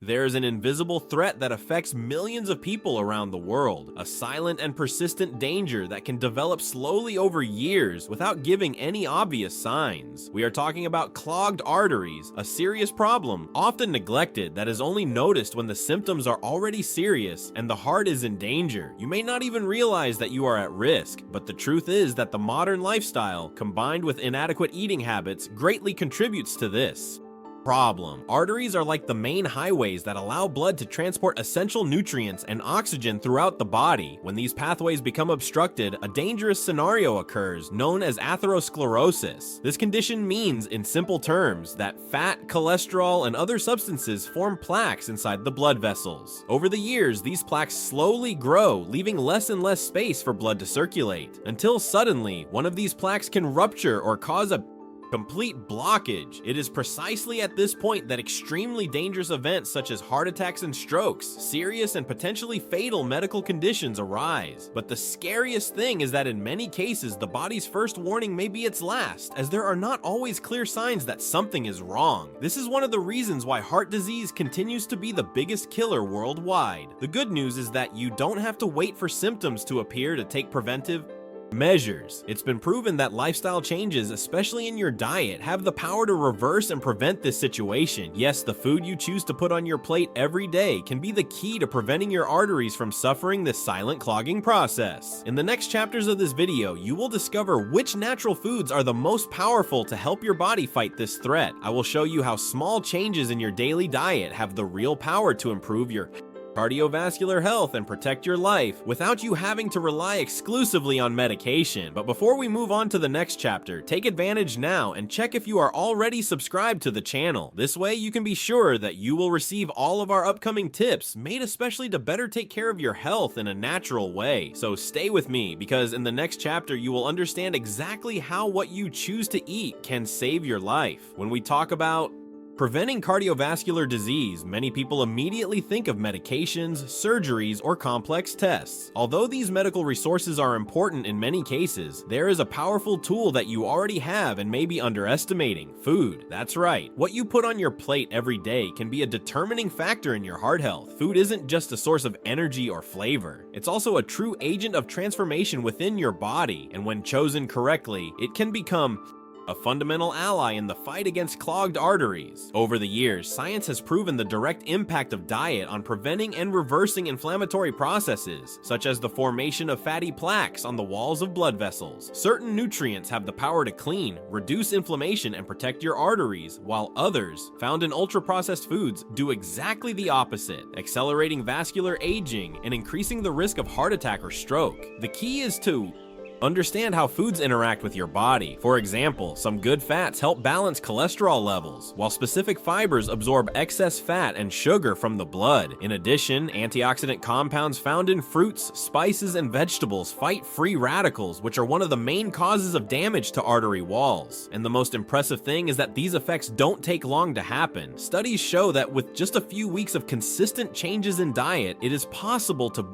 There's an invisible threat that affects millions of people around the world, a silent and persistent danger that can develop slowly over years without giving any obvious signs. We are talking about clogged arteries, a serious problem, often neglected, that is only noticed when the symptoms are already serious and the heart is in danger. You may not even realize that you are at risk, but the truth is that the modern lifestyle, combined with inadequate eating habits, greatly contributes to this problem. Arteries are like the main highways that allow blood to transport essential nutrients and oxygen throughout the body. When these pathways become obstructed, a dangerous scenario occurs known as atherosclerosis. This condition means, in simple terms, that fat, cholesterol, and other substances form plaques inside the blood vessels. Over the years, these plaques slowly grow, leaving less and less space for blood to circulate, until suddenly, one of these plaques can rupture or cause a complete blockage. It is precisely at this point that extremely dangerous events such as heart attacks and strokes, serious and potentially fatal medical conditions arise. But the scariest thing is that in many cases, the body's first warning may be its last, as there are not always clear signs that something is wrong. This is one of the reasons why heart disease continues to be the biggest killer worldwide. The good news is that you don't have to wait for symptoms to appear to take preventive measures. It's been proven that lifestyle changes, especially in your diet, have the power to reverse and prevent this situation. Yes, the food you choose to put on your plate every day can be the key to preventing your arteries from suffering this silent clogging process. In the next chapters of this video, you will discover which natural foods are the most powerful to help your body fight this threat. I will show you how small changes in your daily diet have the real power to improve your cardiovascular health and protect your life without you having to rely exclusively on medication. But before we move on to the next chapter, take advantage now and check if you are already subscribed to the channel. This way you can be sure that you will receive all of our upcoming tips made especially to better take care of your health in a natural way. So stay with me, because in the next chapter you will understand exactly how what you choose to eat can save your life. When we talk about preventing cardiovascular disease, many people immediately think of medications, surgeries, or complex tests. Although these medical resources are important in many cases, there is a powerful tool that you already have and may be underestimating: food. That's right. What you put on your plate every day can be a determining factor in your heart health. Food isn't just a source of energy or flavor. It's also a true agent of transformation within your body, and when chosen correctly, it can become a fundamental ally in the fight against clogged arteries. Over the years, science has proven the direct impact of diet on preventing and reversing inflammatory processes, such as the formation of fatty plaques on the walls of blood vessels. Certain nutrients have the power to clean, reduce inflammation, and protect your arteries, while others, found in ultra-processed foods, do exactly the opposite, accelerating vascular aging and increasing the risk of heart attack or stroke. The key is to understand how foods interact with your body. For example, some good fats help balance cholesterol levels, while specific fibers absorb excess fat and sugar from the blood. In addition, antioxidant compounds found in fruits, spices, and vegetables fight free radicals, which are one of the main causes of damage to artery walls. And the most impressive thing is that these effects don't take long to happen. Studies show that with just a few weeks of consistent changes in diet, it is possible to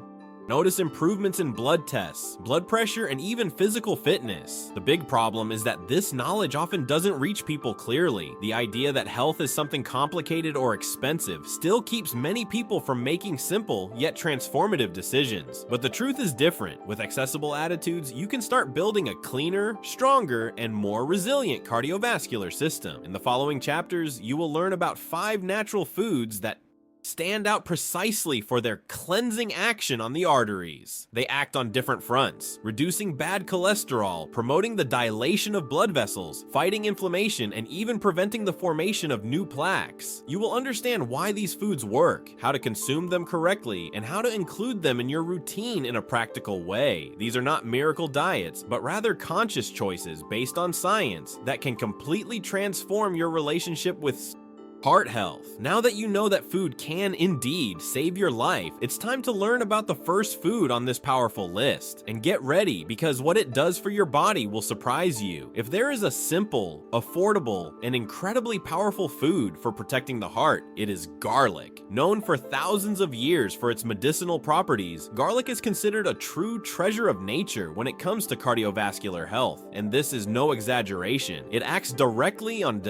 notice improvements in blood tests, blood pressure, and even physical fitness. The big problem is that this knowledge often doesn't reach people clearly. The idea that health is something complicated or expensive still keeps many people from making simple yet transformative decisions. But the truth is different. With accessible attitudes, you can start building a cleaner, stronger, and more resilient cardiovascular system. In the following chapters, you will learn about 5 natural foods that stand out precisely for their cleansing action on the arteries. They act on different fronts, reducing bad cholesterol, promoting the dilation of blood vessels, fighting inflammation, and even preventing the formation of new plaques. You will understand why these foods work, how to consume them correctly, and how to include them in your routine in a practical way. These are not miracle diets, but rather conscious choices based on science that can completely transform your relationship with heart health. Now that you know that food can indeed save your life, it's time to learn about the first food on this powerful list. And get ready, because what it does for your body will surprise you. If there is a simple, affordable, and incredibly powerful food for protecting the heart, it is garlic. Known for thousands of years for its medicinal properties, garlic is considered a true treasure of nature when it comes to cardiovascular health. And this is no exaggeration. It acts directly on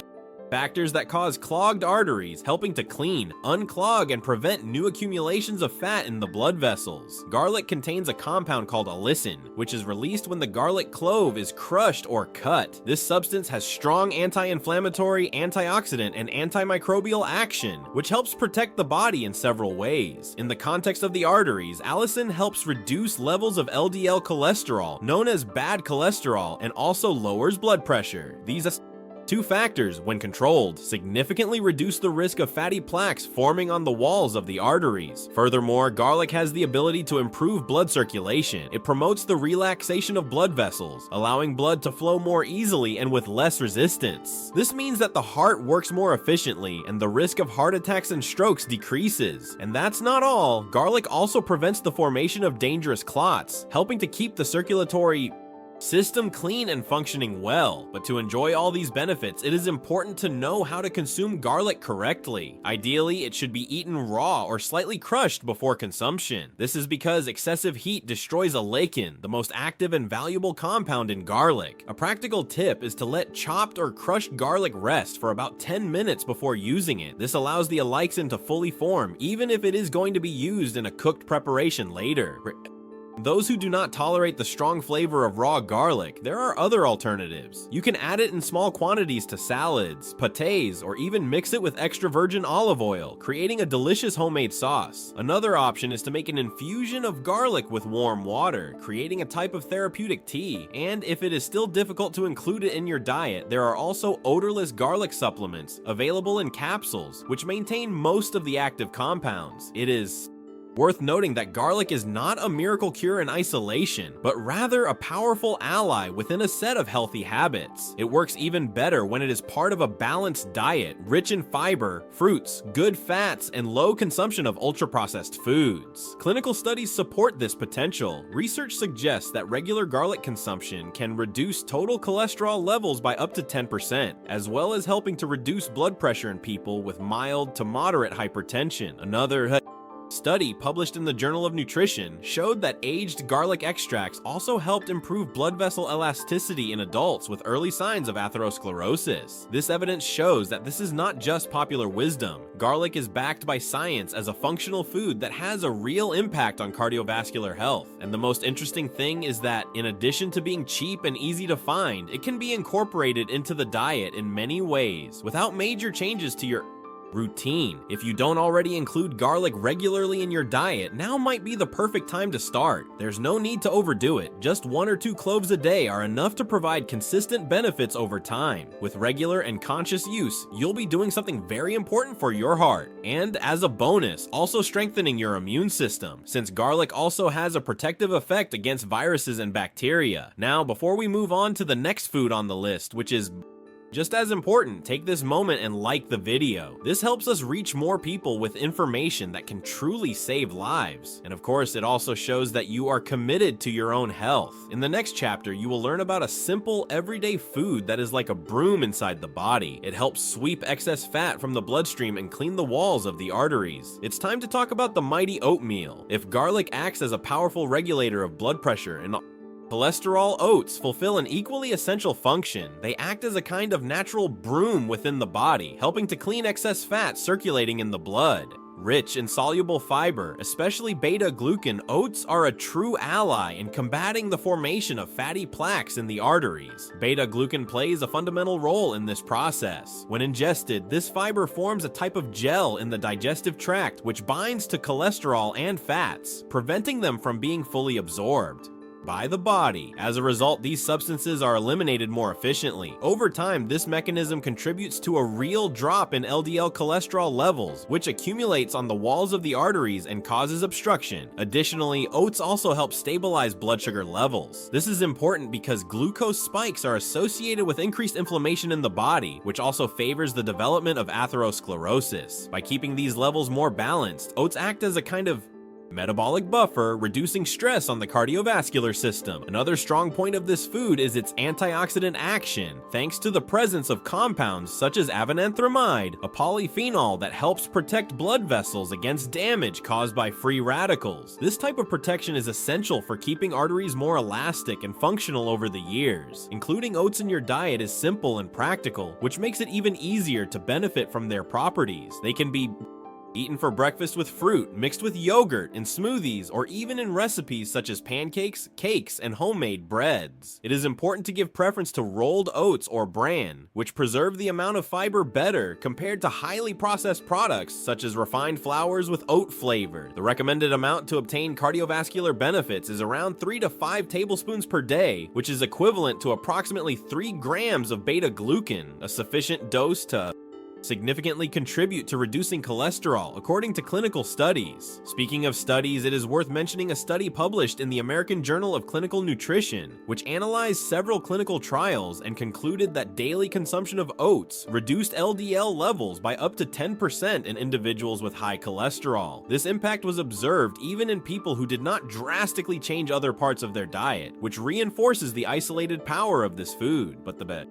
factors that cause clogged arteries, helping to clean, unclog, and prevent new accumulations of fat in the blood vessels. Garlic contains a compound called allicin, which is released when the garlic clove is crushed or cut. This substance has strong anti-inflammatory, antioxidant, and antimicrobial action, which helps protect the body in several ways. In the context of the arteries, allicin helps reduce levels of LDL cholesterol, known as bad cholesterol, and also lowers blood pressure. These two factors, when controlled, significantly reduce the risk of fatty plaques forming on the walls of the arteries. Furthermore, garlic has the ability to improve blood circulation. It promotes the relaxation of blood vessels, allowing blood to flow more easily and with less resistance. This means that the heart works more efficiently and the risk of heart attacks and strokes decreases. And that's not all. Garlic also prevents the formation of dangerous clots, helping to keep the circulatory system clean and functioning well. But to enjoy all these benefits, it is important to know how to consume garlic correctly. Ideally, it should be eaten raw or slightly crushed before consumption. This is because excessive heat destroys alecin, the most active and valuable compound in garlic. A practical tip is to let chopped or crushed garlic rest for about 10 minutes before using it. This allows the alecin to fully form, even if it is going to be used in a cooked preparation later. Those who do not tolerate the strong flavor of raw garlic, there are other alternatives. You can add it in small quantities to salads, pâtés, or even mix it with extra virgin olive oil, creating a delicious homemade sauce. Another option is to make an infusion of garlic with warm water, creating a type of therapeutic tea. And if it is still difficult to include it in your diet, there are also odorless garlic supplements available in capsules, which maintain most of the active compounds. It is worth noting that garlic is not a miracle cure in isolation, but rather a powerful ally within a set of healthy habits. It works even better when it is part of a balanced diet, rich in fiber, fruits, good fats, and low consumption of ultra-processed foods. Clinical studies support this potential. Research suggests that regular garlic consumption can reduce total cholesterol levels by up to 10%, as well as helping to reduce blood pressure in people with mild to moderate hypertension. Another study published in the Journal of Nutrition showed that aged garlic extracts also helped improve blood vessel elasticity in adults with early signs of atherosclerosis. This evidence shows that this is not just popular wisdom. Garlic is backed by science as a functional food that has a real impact on cardiovascular health. And the most interesting thing is that, in addition to being cheap and easy to find, it can be incorporated into the diet in many ways without major changes to your routine. If you don't already include garlic regularly in your diet, now might be the perfect time to start. There's no need to overdo it. Just 1 or 2 cloves a day are enough to provide consistent benefits over time. With regular and conscious use, you'll be doing something very important for your heart. And as a bonus, also strengthening your immune system, since garlic also has a protective effect against viruses and bacteria. Now, before we move on to the next food on the list, which is just as important, take this moment and like the video. This helps us reach more people with information that can truly save lives. And of course, it also shows that you are committed to your own health. In the next chapter, you will learn about a simple, everyday food that is like a broom inside the body. It helps sweep excess fat from the bloodstream and clean the walls of the arteries. It's time to talk about the mighty oatmeal. If garlic acts as a powerful regulator of blood pressure and cholesterol, oats fulfill an equally essential function. They act as a kind of natural broom within the body, helping to clean excess fat circulating in the blood. Rich in soluble fiber, especially beta-glucan, oats are a true ally in combating the formation of fatty plaques in the arteries. Beta-glucan plays a fundamental role in this process. When ingested, this fiber forms a type of gel in the digestive tract which binds to cholesterol and fats, preventing them from being fully absorbed by the body. As a result, these substances are eliminated more efficiently. Over time, this mechanism contributes to a real drop in LDL cholesterol levels, which accumulates on the walls of the arteries and causes obstruction. Additionally, oats also help stabilize blood sugar levels. This is important because glucose spikes are associated with increased inflammation in the body, which also favors the development of atherosclerosis. By keeping these levels more balanced, oats act as a kind of metabolic buffer, reducing stress on the cardiovascular system. Another strong point of this food is its antioxidant action, thanks to the presence of compounds such as avenanthramide, a polyphenol that helps protect blood vessels against damage caused by free radicals. This type of protection is essential for keeping arteries more elastic and functional over the years. Including oats in your diet is simple and practical, which makes it even easier to benefit from their properties. They can be eaten for breakfast with fruit, mixed with yogurt, in smoothies, or even in recipes such as pancakes, cakes, and homemade breads. It is important to give preference to rolled oats or bran, which preserve the amount of fiber better compared to highly processed products such as refined flours with oat flavor. The recommended amount to obtain cardiovascular benefits is around 3 to 5 tablespoons per day, which is equivalent to approximately 3 grams of beta-glucan, a sufficient dose to significantly contribute to reducing cholesterol, according to clinical studies. Speaking of studies, it is worth mentioning a study published in the American Journal of Clinical Nutrition, which analyzed several clinical trials and concluded that daily consumption of oats reduced LDL levels by up to 10% in individuals with high cholesterol. This impact was observed even in people who did not drastically change other parts of their diet, which reinforces the isolated power of this food. But the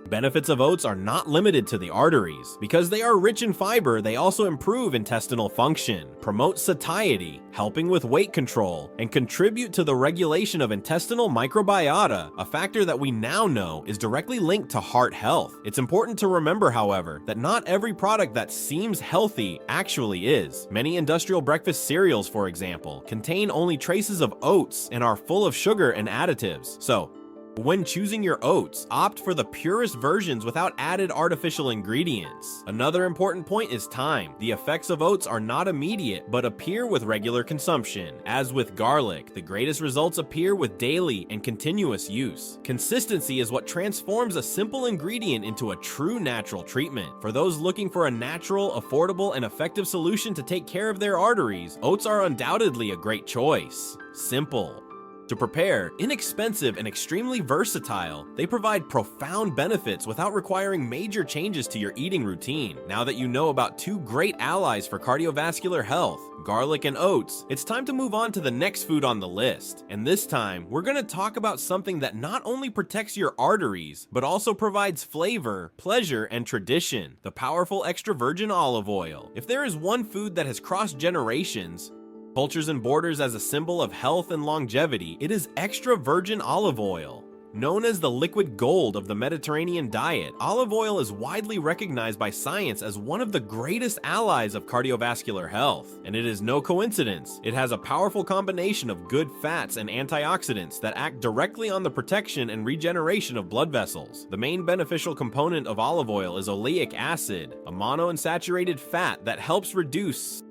benefits of oats are not limited to the arteries. Because they are rich in fiber, they also improve intestinal function, promote satiety, helping with weight control, and contribute to the regulation of intestinal microbiota, a factor that we now know is directly linked to heart health. It's important to remember, however, that not every product that seems healthy actually is. Many industrial breakfast cereals, for example, contain only traces of oats and are full of sugar and additives. So, when choosing your oats, opt for the purest versions without added artificial ingredients. Another important point is time. The effects of oats are not immediate, but appear with regular consumption. As with garlic, the greatest results appear with daily and continuous use. Consistency is what transforms a simple ingredient into a true natural treatment. For those looking for a natural, affordable, and effective solution to take care of their arteries, oats are undoubtedly a great choice. Simple to prepare, inexpensive, and extremely versatile, they provide profound benefits without requiring major changes to your eating routine. Now that you know about 2 great allies for cardiovascular health, garlic and oats, it's time to move on to the next food on the list. And this time, we're going to talk about something that not only protects your arteries, but also provides flavor, pleasure, and tradition: the powerful extra virgin olive oil. If there is one food that has crossed generations, cultures, and borders as a symbol of health and longevity, it is extra virgin olive oil. Known as the liquid gold of the Mediterranean diet, olive oil is widely recognized by science as one of the greatest allies of cardiovascular health. And it is no coincidence. It has a powerful combination of good fats and antioxidants that act directly on the protection and regeneration of blood vessels. The main beneficial component of olive oil is oleic acid, a monounsaturated fat that helps reduce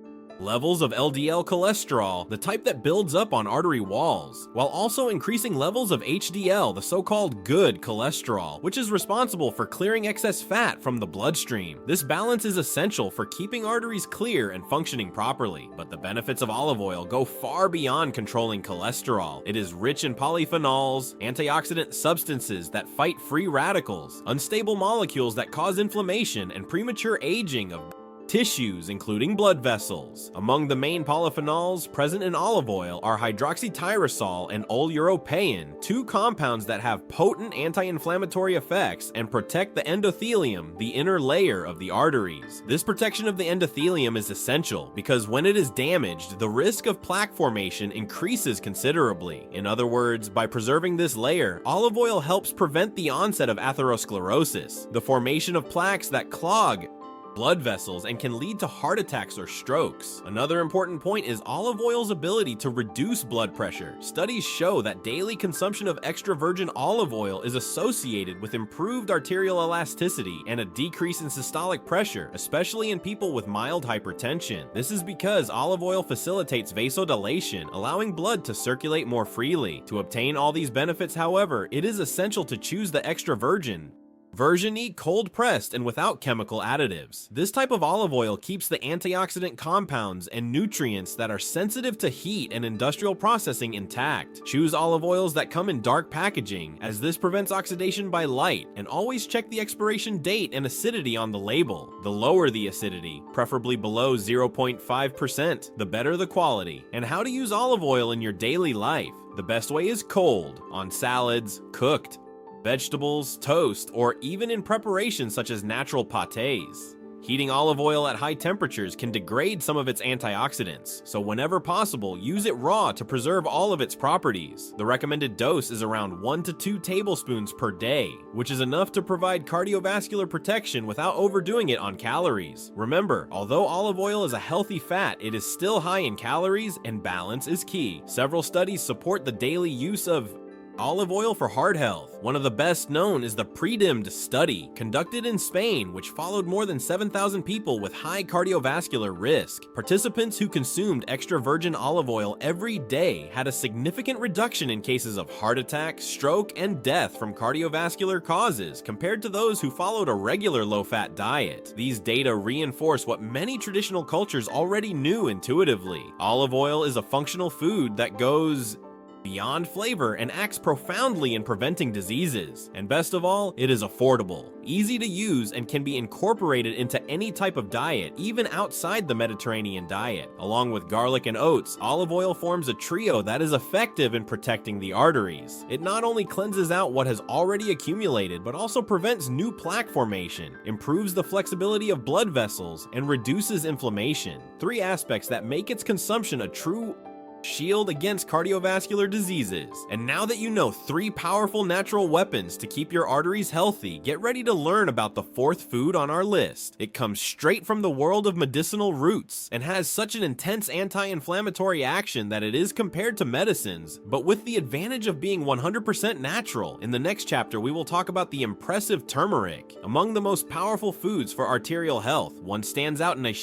levels of LDL cholesterol, the type that builds up on artery walls, while also increasing levels of HDL, the so-called good cholesterol, which is responsible for clearing excess fat from the bloodstream. This balance is essential for keeping arteries clear and functioning properly. But the benefits of olive oil go far beyond controlling cholesterol. It is rich in polyphenols, antioxidant substances that fight free radicals, unstable molecules that cause inflammation and premature aging of tissues, including blood vessels. Among the main polyphenols present in olive oil are hydroxytyrosol and oleuropein, 2 compounds that have potent anti-inflammatory effects and protect the endothelium, the inner layer of the arteries. This protection of the endothelium is essential because when it is damaged, the risk of plaque formation increases considerably. In other words, by preserving this layer, olive oil helps prevent the onset of atherosclerosis, the formation of plaques that clog blood vessels and can lead to heart attacks or strokes. Another important point is olive oil's ability to reduce blood pressure. Studies show that daily consumption of extra virgin olive oil is associated with improved arterial elasticity and a decrease in systolic pressure, especially in people with mild hypertension. This is because olive oil facilitates vasodilation, allowing blood to circulate more freely. To obtain all these benefits, however, it is essential to choose the extra virgin Version E cold pressed and without chemical additives. This type of olive oil keeps the antioxidant compounds and nutrients that are sensitive to heat and industrial processing intact. Choose olive oils that come in dark packaging, as this prevents oxidation by light, and always check the expiration date and acidity on the label. The lower the acidity, preferably below 0.5%, the better the quality. And how to use olive oil in your daily life. The best way is cold, on salads, cooked, vegetables, toast, or even in preparations such as natural pâtés. Heating olive oil at high temperatures can degrade some of its antioxidants, so whenever possible, use it raw to preserve all of its properties. The recommended dose is around 1 to 2 tablespoons per day, which is enough to provide cardiovascular protection without overdoing it on calories. Remember, although olive oil is a healthy fat, it is still high in calories, and balance is key. Several studies support the daily use of olive oil for heart health. One of the best known is the PREDIMMED study, conducted in Spain, which followed more than 7,000 people with high cardiovascular risk. Participants who consumed extra virgin olive oil every day had a significant reduction in cases of heart attack, stroke, and death from cardiovascular causes compared to those who followed a regular low-fat diet. These data reinforce what many traditional cultures already knew intuitively. Olive oil is a functional food that goes beyond flavor and acts profoundly in preventing diseases. And best of all, it is affordable, easy to use, and can be incorporated into any type of diet, even outside the Mediterranean diet. Along with garlic and oats, olive oil forms a trio that is effective in protecting the arteries. It not only cleanses out what has already accumulated, but also prevents new plaque formation, improves the flexibility of blood vessels, and reduces inflammation. 3 aspects that make its consumption a true shield against cardiovascular diseases. And now that you know 3 powerful natural weapons to keep your arteries healthy, get ready to learn about the 4th food on our list. It comes straight from the world of medicinal roots and has such an intense anti-inflammatory action that it is compared to medicines, but with the advantage of being 100% natural. In the next chapter, we will talk about the impressive turmeric. Among the most powerful foods for arterial health, one stands out in a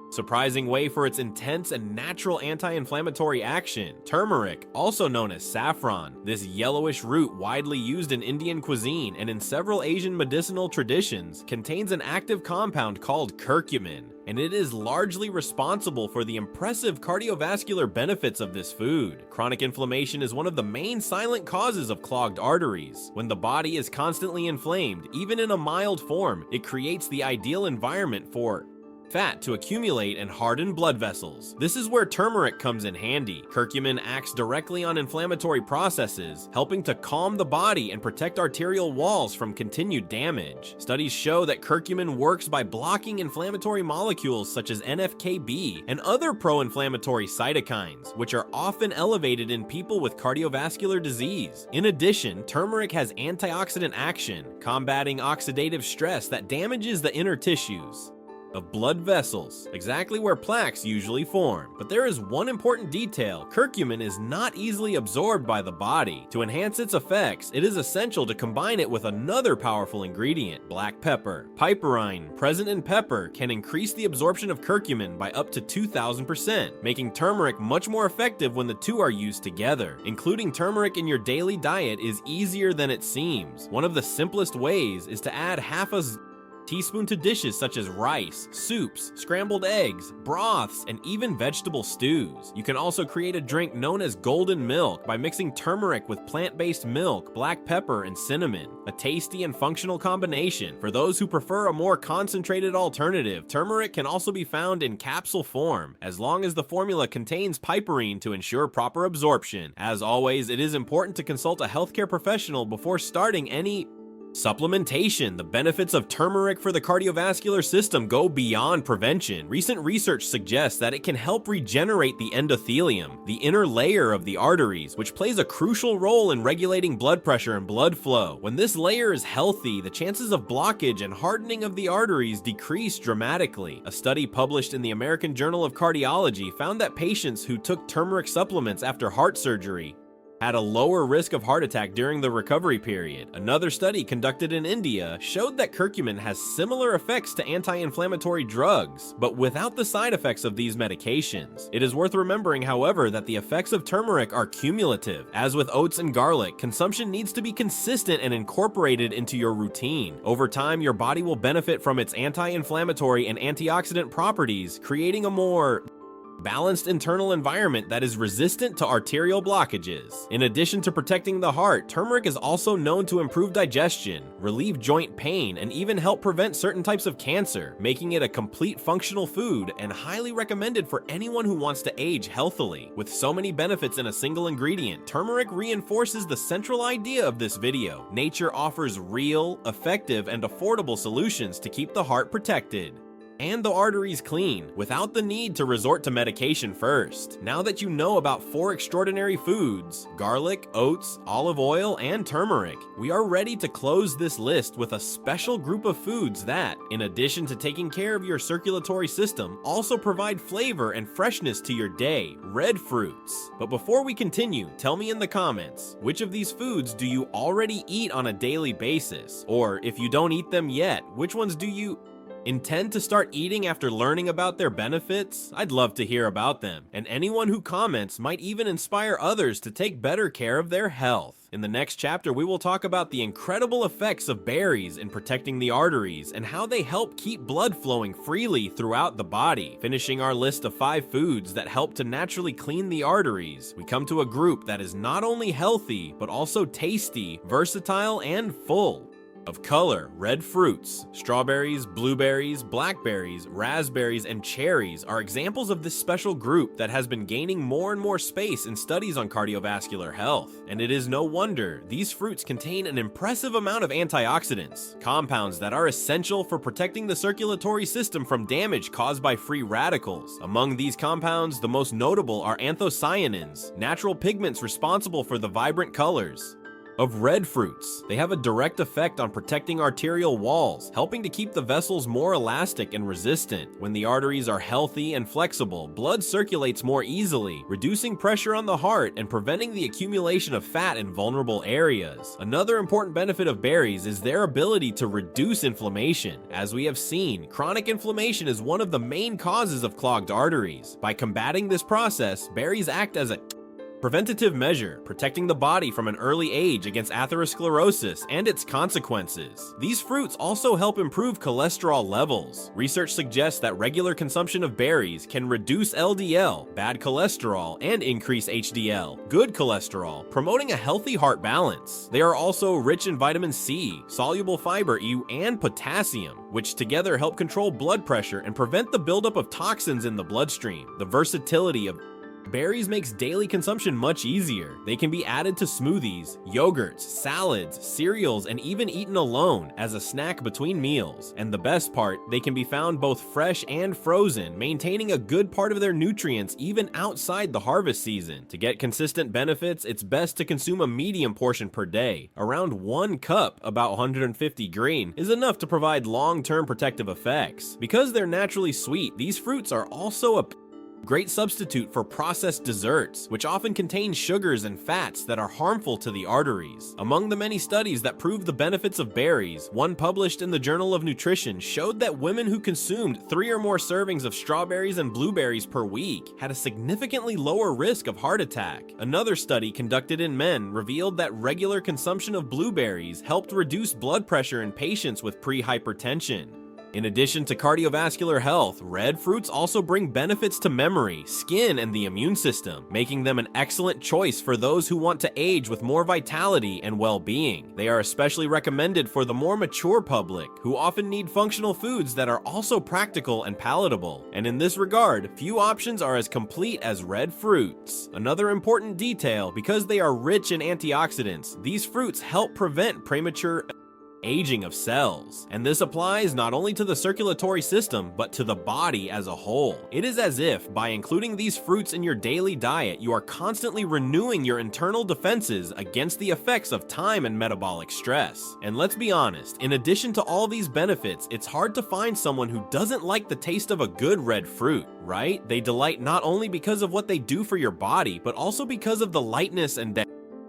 surprising way for its intense and natural anti-inflammatory action. Turmeric, also known as saffron, this yellowish root widely used in Indian cuisine and in several Asian medicinal traditions, contains an active compound called curcumin, and it is largely responsible for the impressive cardiovascular benefits of this food. Chronic inflammation is one of the main silent causes of clogged arteries. When the body is constantly inflamed, even in a mild form, it creates the ideal environment for fat to accumulate and harden blood vessels. This is where turmeric comes in handy. Curcumin acts directly on inflammatory processes, helping to calm the body and protect arterial walls from continued damage. Studies show that curcumin works by blocking inflammatory molecules such as NF-κB and other pro-inflammatory cytokines, which are often elevated in people with cardiovascular disease. In addition, turmeric has antioxidant action, combating oxidative stress that damages the inner tissues of blood vessels, exactly where plaques usually form. But there is one important detail: curcumin is not easily absorbed by the body. To enhance its effects, it is essential to combine it with another powerful ingredient, black pepper. Piperine, present in pepper, can increase the absorption of curcumin by up to 2,000%, making turmeric much more effective when the two are used together. Including turmeric in your daily diet is easier than it seems. One of the simplest ways is to add half a teaspoon to dishes such as rice, soups, scrambled eggs, broths, and even vegetable stews. You can also create a drink known as golden milk by mixing turmeric with plant-based milk, black pepper, and cinnamon. A tasty and functional combination. For those who prefer a more concentrated alternative, turmeric can also be found in capsule form, as long as the formula contains piperine to ensure proper absorption. As always, it is important to consult a healthcare professional before starting any supplementation. The benefits of turmeric for the cardiovascular system go beyond prevention. Recent research suggests that it can help regenerate the endothelium, the inner layer of the arteries, which plays a crucial role in regulating blood pressure and blood flow. When this layer is healthy, the chances of blockage and hardening of the arteries decrease dramatically. A study published in the American Journal of Cardiology found that patients who took turmeric supplements after heart surgery had a lower risk of heart attack during the recovery period. Another study conducted in India showed that curcumin has similar effects to anti-inflammatory drugs, but without the side effects of these medications. It is worth remembering, however, that the effects of turmeric are cumulative. As with oats and garlic, consumption needs to be consistent and incorporated into your routine. Over time, your body will benefit from its anti-inflammatory and antioxidant properties, creating a more balanced internal environment that is resistant to arterial blockages. In addition to protecting the heart, turmeric is also known to improve digestion, relieve joint pain, and even help prevent certain types of cancer, making it a complete functional food and highly recommended for anyone who wants to age healthily. With so many benefits in a single ingredient, turmeric reinforces the central idea of this video. Nature offers real, effective, and affordable solutions to keep the heart protected and the arteries clean, without the need to resort to medication first. Now that you know about 4 extraordinary foods, garlic, oats, olive oil, and turmeric, we are ready to close this list with a special group of foods that, in addition to taking care of your circulatory system, also provide flavor and freshness to your day: red fruits. But before we continue, tell me in the comments, which of these foods do you already eat on a daily basis? Or if you don't eat them yet, which ones do you intend to start eating after learning about their benefits? I'd love to hear about them, and anyone who comments might even inspire others to take better care of their health. In the next chapter, we will talk about the incredible effects of berries in protecting the arteries and how they help keep blood flowing freely throughout the body. Finishing our list of 5 foods that help to naturally clean the arteries, we come to a group that is not only healthy, but also tasty, versatile, and full of color. Red fruits, strawberries, blueberries, blackberries, raspberries, and cherries are examples of this special group that has been gaining more and more space in studies on cardiovascular health. And it is no wonder. These fruits contain an impressive amount of antioxidants, compounds that are essential for protecting the circulatory system from damage caused by free radicals. Among these compounds, the most notable are anthocyanins, natural pigments responsible for the vibrant colors of red fruits. They have a direct effect on protecting arterial walls, helping to keep the vessels more elastic and resistant. When the arteries are healthy and flexible, blood circulates more easily, reducing pressure on the heart and preventing the accumulation of fat in vulnerable areas. Another important benefit of berries is their ability to reduce inflammation. As we have seen, chronic inflammation is one of the main causes of clogged arteries. By combating this process, berries act as a preventative measure, protecting the body from an early age against atherosclerosis and its consequences. These fruits also help improve cholesterol levels. Research suggests that regular consumption of berries can reduce LDL, bad cholesterol, and increase HDL, good cholesterol, promoting a healthy heart balance. They are also rich in vitamin C, soluble fiber E, and potassium, which together help control blood pressure and prevent the buildup of toxins in the bloodstream. The versatility of berries makes daily consumption much easier. They can be added to smoothies, yogurts, salads, cereals, and even eaten alone as a snack between meals. And the best part, they can be found both fresh and frozen, maintaining a good part of their nutrients even outside the harvest season. To get consistent benefits, it's best to consume a medium portion per day. Around 1 cup, about 150 green, is enough to provide long-term protective effects. Because they're naturally sweet, these fruits are also a great substitute for processed desserts, which often contain sugars and fats that are harmful to the arteries. Among the many studies that prove the benefits of berries, one published in the Journal of Nutrition showed that women who consumed 3 or more servings of strawberries and blueberries per week had a significantly lower risk of heart attack. Another study conducted in men revealed that regular consumption of blueberries helped reduce blood pressure in patients with pre-hypertension. In addition to cardiovascular health, red fruits also bring benefits to memory, skin, and the immune system, making them an excellent choice for those who want to age with more vitality and well-being. They are especially recommended for the more mature public, who often need functional foods that are also practical and palatable. And in this regard, few options are as complete as red fruits. Another important detail, because they are rich in antioxidants, these fruits help prevent premature aging of cells, and this applies not only to the circulatory system but to the body as a whole. It is as if by including these fruits in your daily diet, you are constantly renewing your internal defenses against the effects of time and metabolic stress. And let's be honest, in addition to all these benefits, it's hard to find someone who doesn't like the taste of a good red fruit, right? They delight not only because of what they do for your body, but also because of the lightness and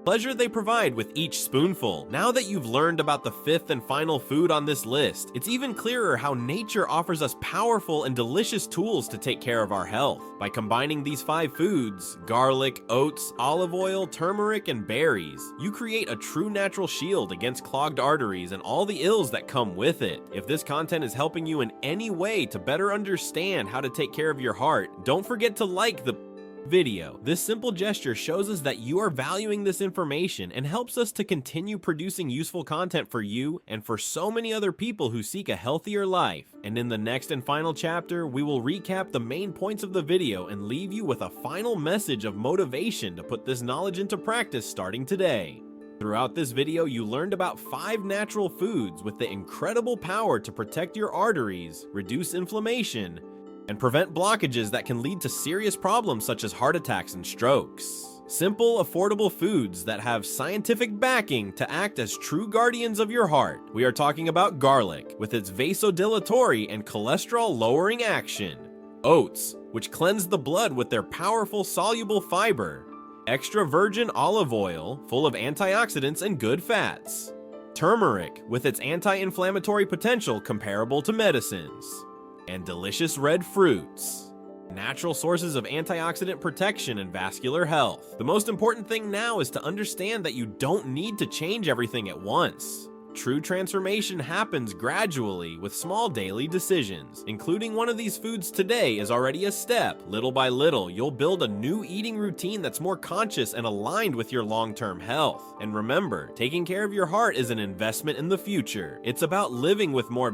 pleasure they provide with each spoonful. Now that you've learned about the fifth and final food on this list, it's even clearer how nature offers us powerful and delicious tools to take care of our health. By combining these 5 foods, garlic, oats, olive oil, turmeric, and berries, you create a true natural shield against clogged arteries and all the ills that come with it. If this content is helping you in any way to better understand how to take care of your heart, don't forget to like the video. This simple gesture shows us that you are valuing this information and helps us to continue producing useful content for you and for so many other people who seek a healthier life. And in the next and final chapter, we will recap the main points of the video and leave you with a final message of motivation to put this knowledge into practice starting today. Throughout this video, you learned about 5 natural foods with the incredible power to protect your arteries, reduce inflammation, and prevent blockages that can lead to serious problems such as heart attacks and strokes. Simple, affordable foods that have scientific backing to act as true guardians of your heart. We are talking about garlic, with its vasodilatory and cholesterol-lowering action. Oats, which cleanse the blood with their powerful soluble fiber. Extra virgin olive oil, full of antioxidants and good fats. Turmeric, with its anti-inflammatory potential comparable to medicines. And delicious red fruits. Natural sources of antioxidant protection and vascular health. The most important thing now is to understand that you don't need to change everything at once. True transformation happens gradually with small daily decisions. Including one of these foods today is already a step. Little by little, you'll build a new eating routine that's more conscious and aligned with your long-term health. And remember, taking care of your heart is an investment in the future. It's about living with more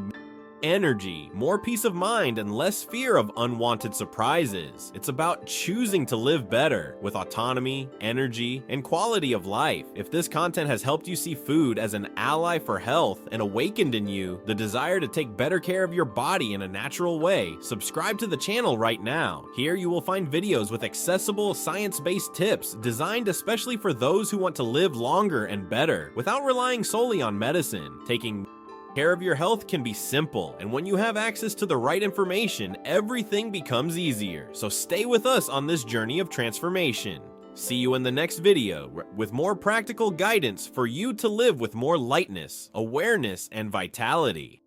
energy, more peace of mind, and less fear of unwanted surprises. It's about choosing to live better with autonomy, energy, and quality of life. If this content has helped you see food as an ally for health and awakened in you the desire to take better care of your body in a natural way, subscribe to the channel right now. Here you will find videos with accessible, science-based tips designed especially for those who want to live longer and better without relying solely on medicine. Taking care of your health can be simple, and when you have access to the right information, everything becomes easier. So stay with us on this journey of transformation. See you in the next video with more practical guidance for you to live with more lightness, awareness, and vitality.